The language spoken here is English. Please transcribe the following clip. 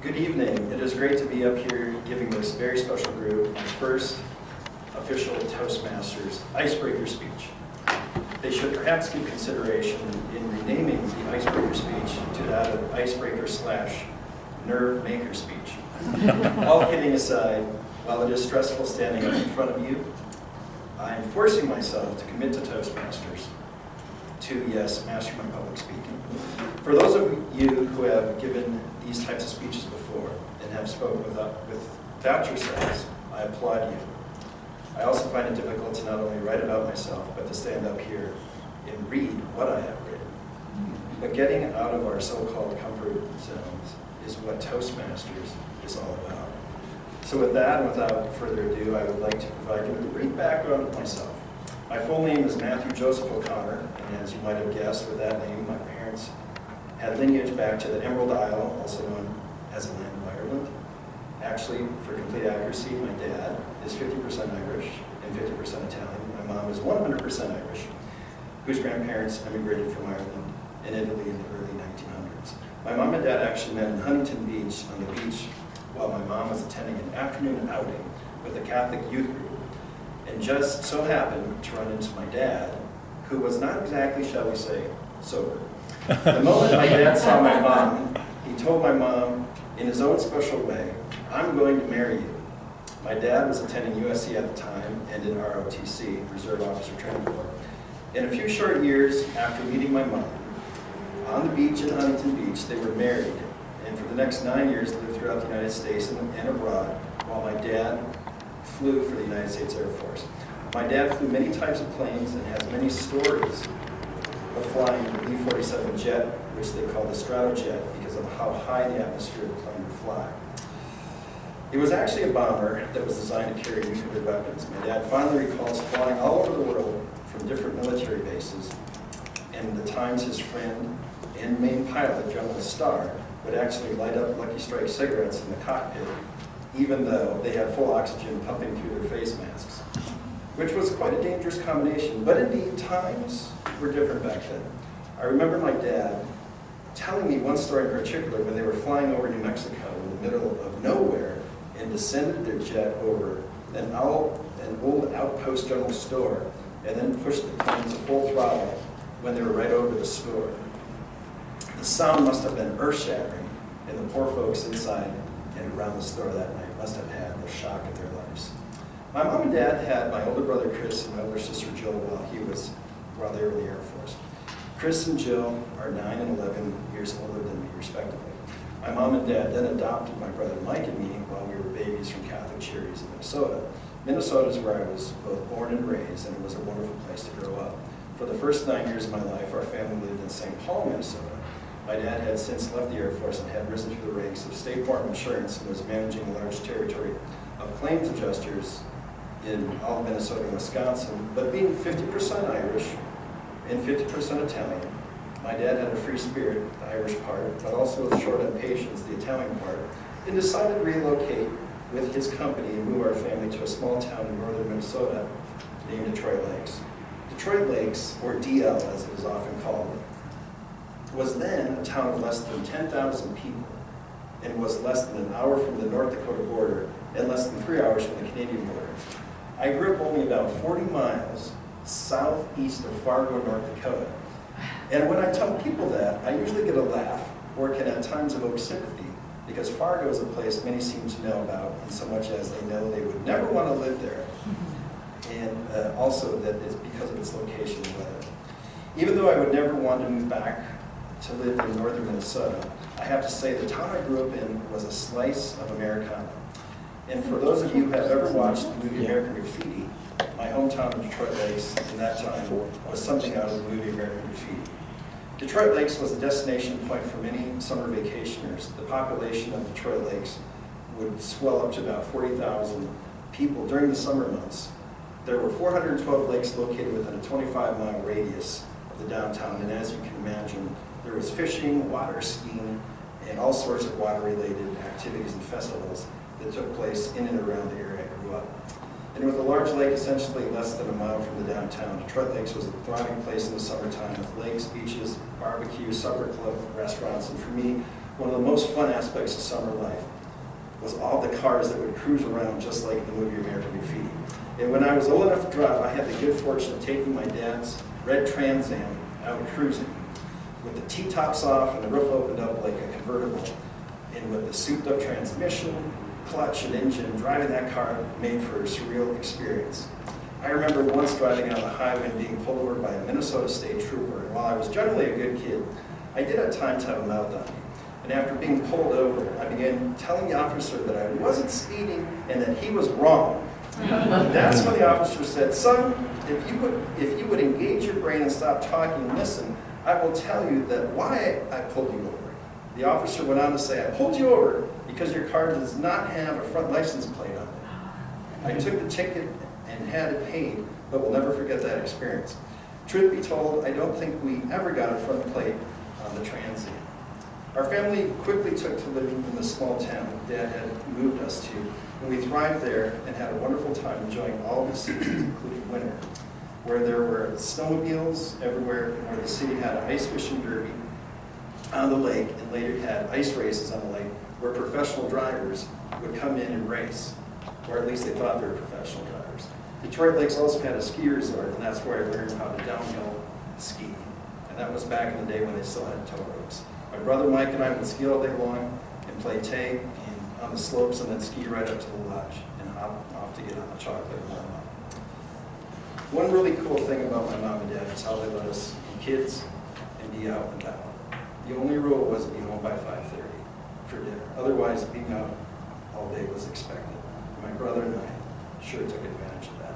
Good evening. It is great to be up here giving this very special group my first official Toastmasters Icebreaker speech. They should perhaps give consideration in renaming the Icebreaker speech to that of Icebreaker / Nerve Maker speech. All kidding aside, while it is stressful standing up in front of you, I am forcing myself to commit to Toastmasters to, yes, master my public speaking. For those of you who have given these types of speeches before and have spoken without yourselves, I applaud you. I also find it difficult to not only write about myself, but to stand up here and read what I have written. But getting out of our so-called comfort zones is what Toastmasters is all about. So with that, and without further ado, I would like to provide you with a brief background of myself. My full name is Matthew Joseph O'Connor, and as you might have guessed with that name, my parents had lineage back to the Emerald Isle, also known as the land of Ireland. Actually, for complete accuracy, my dad is 50% Irish and 50% Italian. My mom is 100% Irish, whose grandparents immigrated from Ireland and Italy in the early 1900s. My mom and dad actually met in Huntington Beach on the beach while my mom was attending an afternoon outing with a Catholic youth group, and just so happened to run into my dad, who was not exactly, shall we say, sober. The moment my dad saw my mom, he told my mom, in his own special way, "I'm going to marry you." My dad was attending USC at the time and in ROTC, Reserve Officer Training Corps. In a few short years after meeting my mom, on the beach in Huntington Beach, they were married, and for the next 9 years lived throughout the United States and abroad, while my dad flew for the United States Air Force. My dad flew many types of planes and has many stories of flying the B-47 jet, which they call the Stratojet because of how high in the atmosphere the plane would fly. It was actually a bomber that was designed to carry nuclear weapons. My dad fondly recalls flying all over the world from different military bases, and the times his friend and main pilot, General Starr, would actually light up Lucky Strike cigarettes in the cockpit, even though they had full oxygen pumping through their face masks, which was quite a dangerous combination. But indeed, times were different back then. I remember my dad telling me one story in particular when they were flying over New Mexico in the middle of nowhere and descended their jet over an old outpost general store and then pushed the plane to full throttle when they were right over the store. The sound must have been earth-shattering, and the poor folks inside and around the store that night must have had the shock of their lives. My mom and dad had my older brother Chris and my older sister Jill while they were in the Air Force. Chris and Jill are 9 and 11 years older than me, respectively. My mom and dad then adopted my brother Mike and me while we were babies from Catholic charities in Minnesota. Minnesota is where I was both born and raised, and it was a wonderful place to grow up. For the first 9 years of my life, our family lived in St. Paul, Minnesota. My dad had since left the Air Force and had risen through the ranks of State Farm Insurance and was managing a large territory of claims adjusters in all of Minnesota and Wisconsin. But being 50% Irish and 50% Italian, my dad had a free spirit, the Irish part, but also was short on patience, the Italian part, and decided to relocate with his company and move our family to a small town in northern Minnesota named Detroit Lakes. Detroit Lakes, or DL as it is often called, was then a town of less than 10,000 people and was less than an hour from the North Dakota border and less than 3 hours from the Canadian border. I grew up only about 40 miles southeast of Fargo, North Dakota. And when I tell people that, I usually get a laugh or can at times evoke sympathy because Fargo is a place many seem to know about in so much as they know they would never want to live there. And also that it's because of its location and weather. Even though I would never want to move back to live in northern Minnesota, I have to say the town I grew up in was a slice of Americana. And for those of you who have ever watched the movie American Graffiti, my hometown of Detroit Lakes in that time was something out of the movie American Graffiti. Detroit Lakes was a destination point for many summer vacationers. The population of Detroit Lakes would swell up to about 40,000 people during the summer months. There were 412 lakes located within a 25-mile radius of the downtown, and as you can imagine, there was fishing, water skiing, and all sorts of water-related activities and festivals that took place in and around the area I grew up. And with a large lake essentially less than a mile from the downtown, Detroit Lakes was a thriving place in the summertime with lakes, beaches, barbecue, supper club, restaurants, and for me, One of the most fun aspects of summer life was all the cars that would cruise around just like the movie American Graffiti. And when I was old enough to drive, I had the good fortune of taking my dad's red Trans Am out cruising with the T-tops off and the roof opened up like a convertible. And with the souped-up transmission, clutch, and engine, driving that car made for a surreal experience. I remember once driving on the highway and being pulled over by a Minnesota State Trooper. And while I was generally a good kid, I did at times have a mouth on me. And after being pulled over, I began telling the officer that I wasn't speeding and that he was wrong. And that's when the officer said, "Son, if you would engage your brain and stop talking and listen, I will tell you that why I pulled you over." The officer went on to say, "I pulled you over because your car does not have a front license plate on it." I took the ticket and had it paid, but will never forget that experience. Truth be told, I don't think we ever got a front plate on the Trans Am. Our family quickly took to living in the small town Dad had moved us to, and we thrived there and had a wonderful time enjoying all the seasons, including winter, where there were snowmobiles everywhere, and where the city had an ice fishing derby on the lake, and later had ice races on the lake, where professional drivers would come in and race, or at least they thought they were professional drivers. Detroit Lakes also had a ski resort, and that's where I learned how to downhill ski. And that was back in the day when they still had tow ropes. My brother Mike and I would ski all day long and play tag and on the slopes and then ski right up to the lodge and hop off to get on the chocolate and warm up. One really cool thing about my mom and dad is how they let us be kids and be out and about. The only rule was to be home by 5:30 for dinner. Otherwise, being out all day was expected. My brother and I sure took advantage of that.